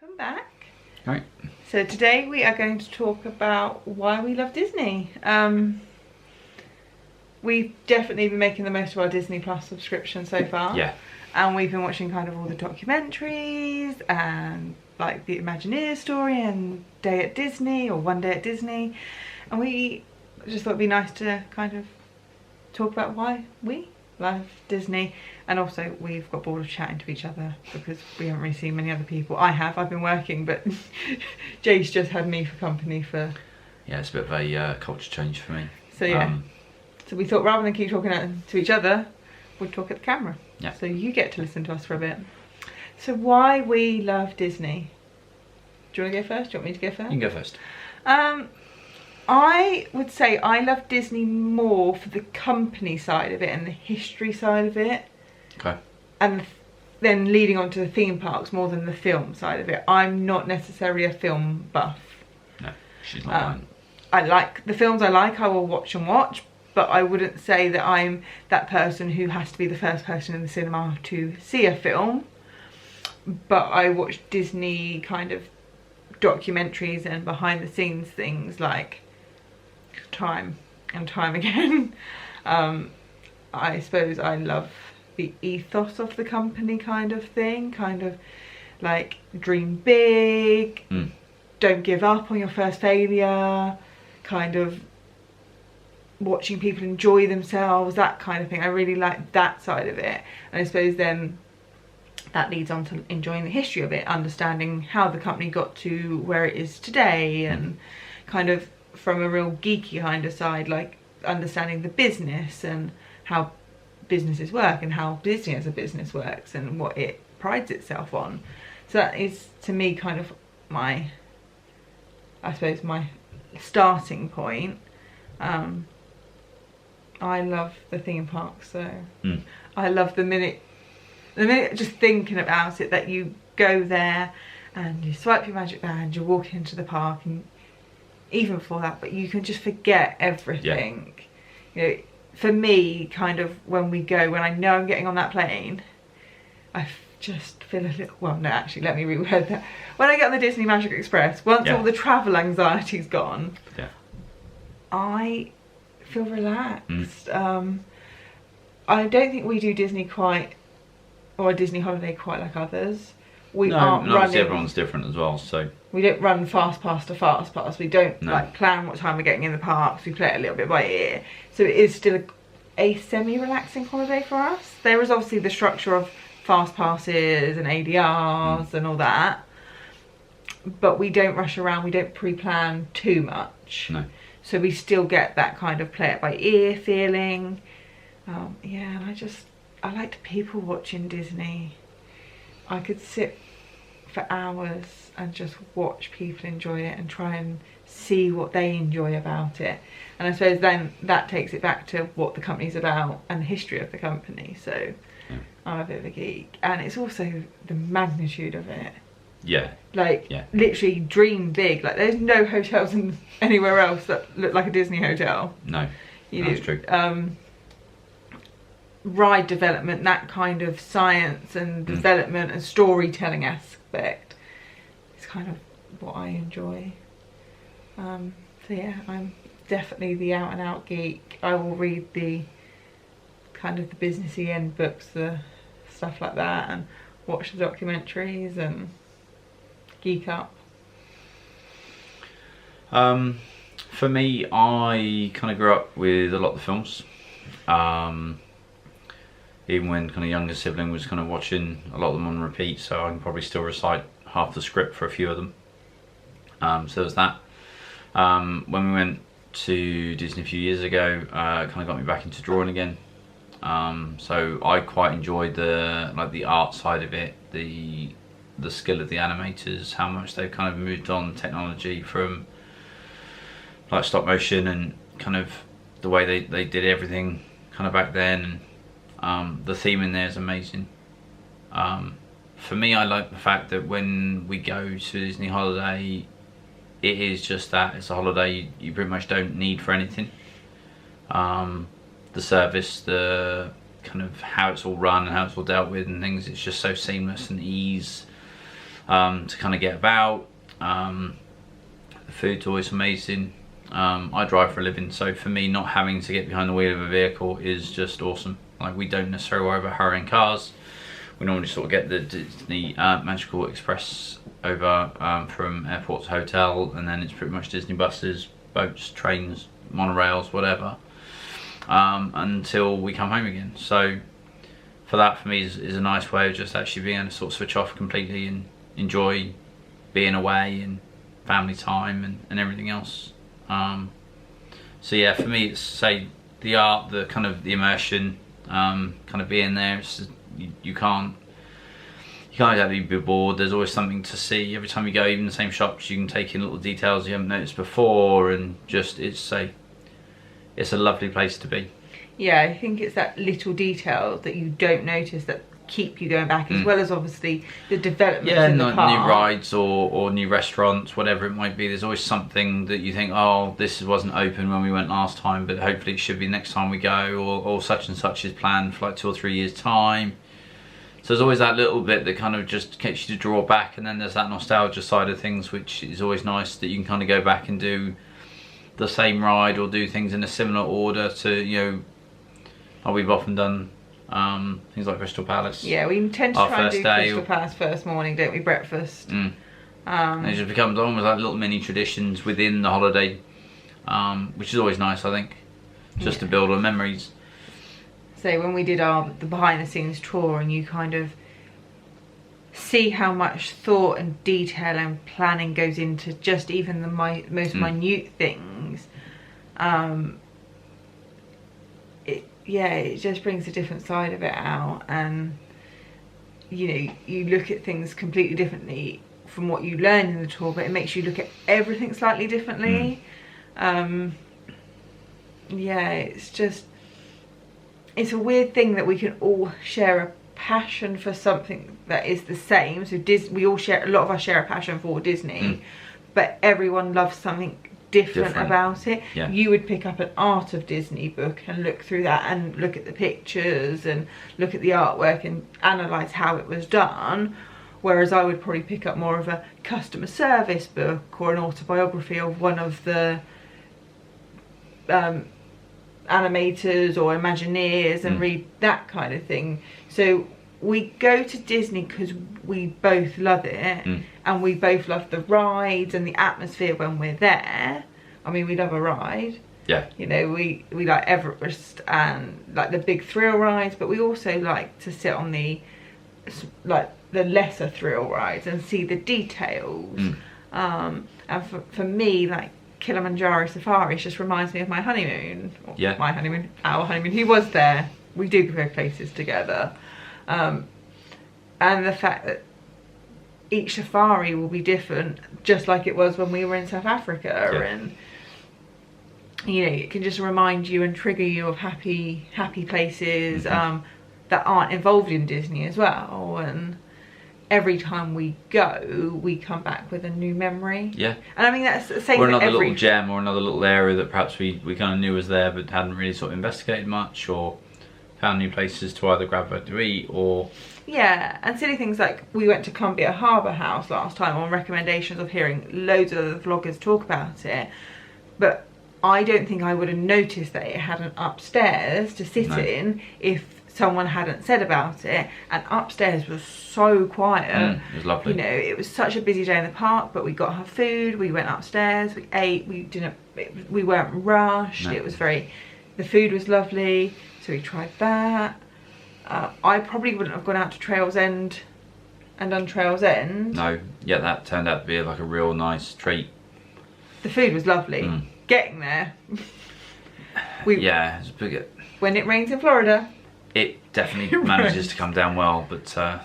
Welcome back. Right. So today we are going to talk about why we love Disney. We've definitely been making the most of our Disney Plus subscription so far. Yeah. And we've been watching kind of all the documentaries and like the Imagineer story and Day at Disney or One Day at Disney. And we just thought it'd be nice to kind of talk about why we love Disney. And also we've got bored of chatting to each other because we haven't really seen many other people. I've been working, but Jay's just had me for company for... Yeah, it's a bit of a culture change for me. So yeah, so we thought rather than keep talking to each other, we'd talk at the camera. Yeah. So you get to listen to us for a bit. So why we love Disney. Do you want to go first? Do you want me to go first? You can go first. I would say I love Disney more for the company side of it and the history side of it. Okay. And then leading on to the theme parks more than the film side of it. I'm not necessarily a film buff. No, she's not mine. I like the films I will watch and watch, but I wouldn't say that I'm that person who has to be the first person in the cinema to see a film. But I watch Disney kind of documentaries and behind the scenes things like time and time again. I suppose I love the ethos of the company kind of thing, kind of like dream big, don't give up on your first failure, kind of watching people enjoy themselves, that kind of thing. I really like that side of it. And I suppose then that leads on to enjoying the history of it, understanding how the company got to where it is today, and kind of from a real geeky kind of side, like understanding the business and how businesses work and how Disney as a business works and what it prides itself on. So that is to me kind of my, I suppose, my starting point. I love the theme park, so I love the minute just thinking about it, that you go there and you swipe your magic band, you walk into the park, and even before that, but you can just forget everything. Yeah. You know, for me, kind of when I know I'm getting on that plane, I just feel a little, well no, actually let me reword that. When I get on the Disney Magic Express, once all the travel anxiety's gone, I feel relaxed. I don't think we do Disney quite, or a Disney holiday quite like others. We aren't running. Everyone's different as well, so we don't run fast pass to fast pass. We don't like plan what time we're getting in the parks. We play it a little bit by ear. So it is still a semi-relaxing holiday for us. There is obviously the structure of fast passes and ADRs and all that, but we don't rush around. We don't pre-plan too much. No. So we still get that kind of play it by ear feeling. Yeah, and I like to people watch in Disney. I could sit for hours and just watch people enjoy it and try and see what they enjoy about it. And I suppose then that takes it back to what the company's about and the history of the company. So I'm a bit of a geek. And it's also the magnitude of it. Yeah. Like, literally dream big. Like, there's no hotels anywhere else that look like a Disney hotel. No, that's true. Ride development, that kind of science and development and storytelling aspect is kind of what I enjoy. So yeah, I'm definitely the out and out geek. I will read the kind of the businessy end books, the stuff like that, and watch the documentaries and geek up. For me, I kind of grew up with a lot of the films. Even when kind of younger sibling was kind of watching a lot of them on repeat, so I can probably still recite half the script for a few of them. So there's that. When we went to Disney a few years ago, it kind of got me back into drawing again. So I quite enjoyed the art side of it, the skill of the animators, how much they've kind of moved on technology from like stop motion and kind of the way they did everything kind of back then. The theme in there is amazing. For me, I like the fact that when we go to Disney holiday, it is just that, it's a holiday you pretty much don't need for anything. The service, the kind of how it's all run and how it's all dealt with and things, it's just so seamless and ease. to kind of get about. The food's always amazing. I drive for a living, so for me, not having to get behind the wheel of a vehicle is just awesome. Like, we don't necessarily worry about hurrying cars. We normally sort of get the Disney Magical Express over from airport to hotel, and then it's pretty much Disney buses, boats, trains, monorails, whatever, until we come home again. So for that, for me, is a nice way of just actually being able to sort of switch off completely and enjoy being away and family time and everything else. So yeah, for me, it's, say, the art, the kind of the immersion, kind of being there. It's, you can't exactly be bored. There's always something to see every time you go. Even the same shops, you can take in little details you haven't noticed before, and just it's a lovely place to be. Yeah, I think it's that little detail that you don't notice that keep you going back, as well as obviously the development in the park. New rides or new restaurants, whatever it might be. There's always something that you think, oh, this wasn't open when we went last time, but hopefully it should be next time we go, or such and such is planned for like 2 or 3 years time. So there's always that little bit that kind of just gets you to draw back, and then there's that nostalgia side of things, which is always nice, that you can kind of go back and do the same ride or do things in a similar order to, you know, we've often done things like Crystal Palace. Yeah, we tend to try and do Crystal Palace first morning, don't we? Breakfast. And it just becomes almost like little mini traditions within the holiday, which is always nice, I think, just to build on memories. So when we did the behind the scenes tour, and you kind of see how much thought and detail and planning goes into just even the most minute things, it just brings a different side of it out, and you know, you look at things completely differently from what you learn in the tour, but it makes you look at everything slightly differently. It's a weird thing that we can all share a passion for something that is the same. So we all share, a lot of us share a passion for Disney, but everyone loves something different about it. Yeah. You would pick up an Art of Disney book and look through that and look at the pictures and look at the artwork and analyse how it was done, whereas I would probably pick up more of a customer service book or an autobiography of one of the animators or Imagineers and read that kind of thing. So we go to Disney because we both love it, and we both love the rides and the atmosphere when we're there. I mean, we love a ride. Yeah. You know, we like Everest and like the big thrill rides, but we also like to sit on the lesser thrill rides and see the details. And for me, like Kilimanjaro Safari just reminds me of my honeymoon. Yeah. My honeymoon, our honeymoon. He was there. We do go places together. And the fact that each safari will be different, just like it was when we were in South Africa. Yeah. And you know, it can just remind you and trigger you of happy places that aren't involved in Disney as well. And every time we go, we come back with a new memory. Yeah. And I mean, that's the same or for another little gem, or another little area that perhaps we kind of knew was there but hadn't really sort of investigated much, or found new places to either grab or to eat, or... Yeah, and silly things like we went to Columbia Harbour House last time on recommendations of hearing loads of other vloggers talk about it, but I don't think I would have noticed that it had an upstairs to sit in if someone hadn't said about it. And upstairs was so quiet. It was lovely. You know, it was such a busy day in the park, but we got our food, we went upstairs, we ate, we weren't rushed. It was the food was lovely, so we tried that. I probably wouldn't have gone out to Trails End and done Trails End. No, yeah, that turned out to be like a real nice treat. The food was lovely. Getting there. Yeah, it's big. When it rains in Florida. It definitely manages to come down well, but...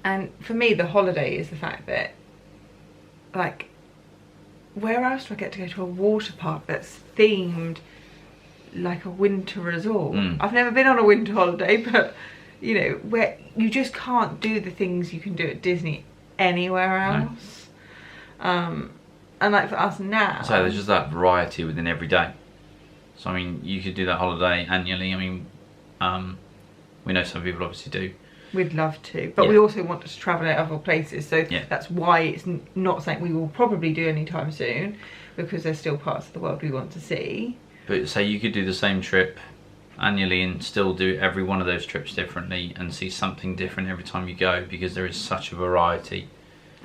And for me, the holiday is the fact that, like, where else do I get to go to a water park that's themed like a winter resort? I've never been on a winter holiday, but, you know, where you just can't do the things you can do at Disney anywhere else. And like for us now... So there's just that variety within every day. So, I mean, you could do that holiday annually. I mean, we know some people obviously do. We'd love to, but Yeah. we also want to travel at other places, so Yeah. that's why it's not something we will probably do anytime soon, because there's still parts of the world we want to see. But say you could do the same trip annually and still do every one of those trips differently and see something different every time you go, because there is such a variety.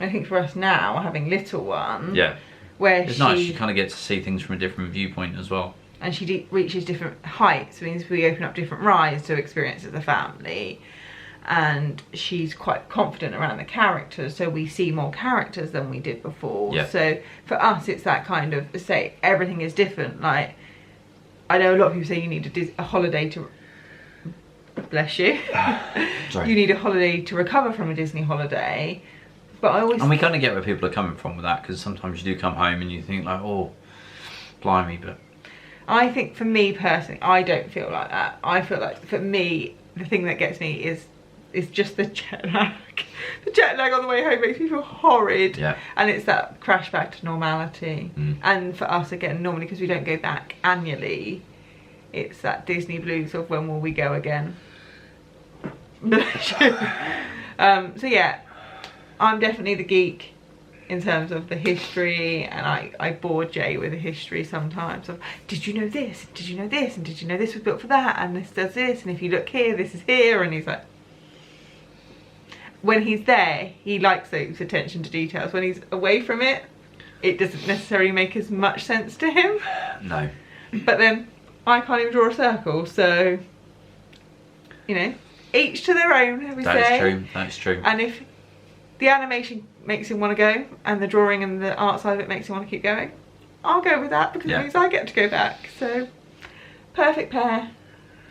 I think for us now, having little one, Yeah. where It's nice, you kind of get to see things from a different viewpoint as well. and she reaches different heights, means we open up different rides to experience as a family, and she's quite confident around the characters, so we see more characters than we did before. Yeah. So for us it's that kind of, say, everything is different. Like, I know a lot of people say you need a holiday to, bless you, Sorry. you need a holiday to recover from a Disney holiday, but I always, And we kind of get where people are coming from with that, because sometimes you do come home and you think like, oh, blimey, but... I think for me personally, I don't feel like that. I feel like, for me, the thing that gets me is just the jet lag. The jet lag on the way home makes me feel horrid. Yeah. And it's that crash back to normality. Mm. And for us, again, normally, because we don't go back annually, it's that Disney blues of when will we go again. So yeah, I'm definitely the geek in terms of the history, and I bore Jay with the history sometimes of, did you know this, did you know this, and did you know this was built for that, and this does this, and if you look here, this is here, and he's like, when he's there, he likes those attention to details. When he's away from it, it doesn't necessarily make as much sense to him. No. But then I can't even draw a circle, so, you know, each to their own, as we say. That is true, that is true. And if the animation makes him want to go, and the drawing and the art side of it makes him want to keep going, I'll go with that, because it means I get to go back. So, perfect pair.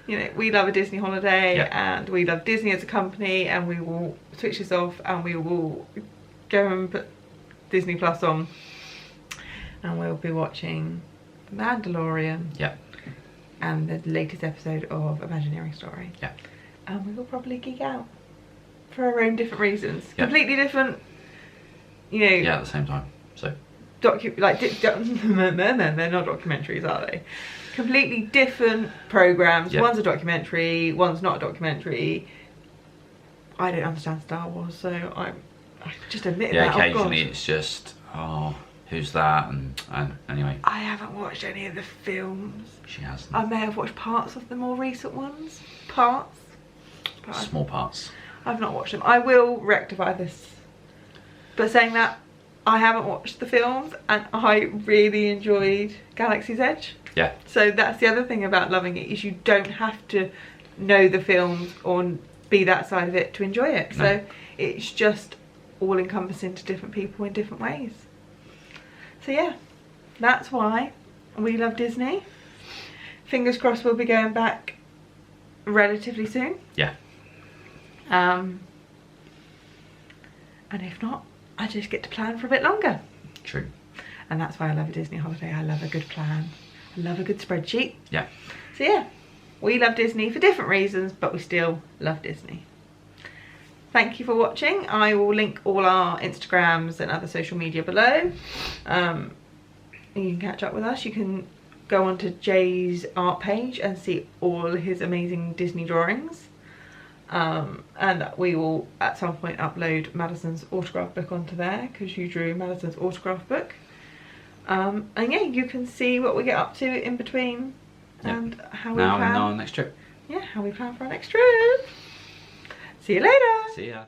You know, we love a Disney holiday, and we love Disney as a company, and we will switch this off and we will go and put Disney Plus on, and we'll be watching The Mandalorian. Yeah. And the latest episode of Imagineering Story. Yeah. And we will probably geek out for our own different reasons. Yeah. Completely different, you know. Yeah, at the same time. So. They're not documentaries, are they? Completely different programs. Yeah. One's a documentary, one's not a documentary. I don't understand Star Wars, so I just admit Yeah, that. occasionally Oh, God. it's just, oh, who's that? And anyway. I haven't watched any of the films. She hasn't. I may have watched parts of the more recent ones. Parts. But Small parts. I've not watched them. I will rectify this. But saying that, I haven't watched the films, and I really enjoyed Galaxy's Edge. Yeah. So that's the other thing about loving it, is you don't have to know the films or be that side of it to enjoy it. No. So it's just all encompassing to different people in different ways. So yeah, that's why we love Disney. Fingers crossed we'll be going back relatively soon. Yeah. And if not, I just get to plan for a bit longer. True. And that's why I love a Disney holiday. I love a good plan. I love a good spreadsheet. Yeah. So yeah, we love Disney for different reasons, but we still love Disney. Thank you for watching. I will link all our Instagrams and other social media below. You can catch up with us. You can go onto Jay's art page and see all his amazing Disney drawings. And we will at some point upload Madison's autograph book onto there, because you drew Madison's autograph book. And yeah, you can see what we get up to in between, and how we plan. Now and our next trip. Yeah, how we plan for our next trip. See you later. See ya.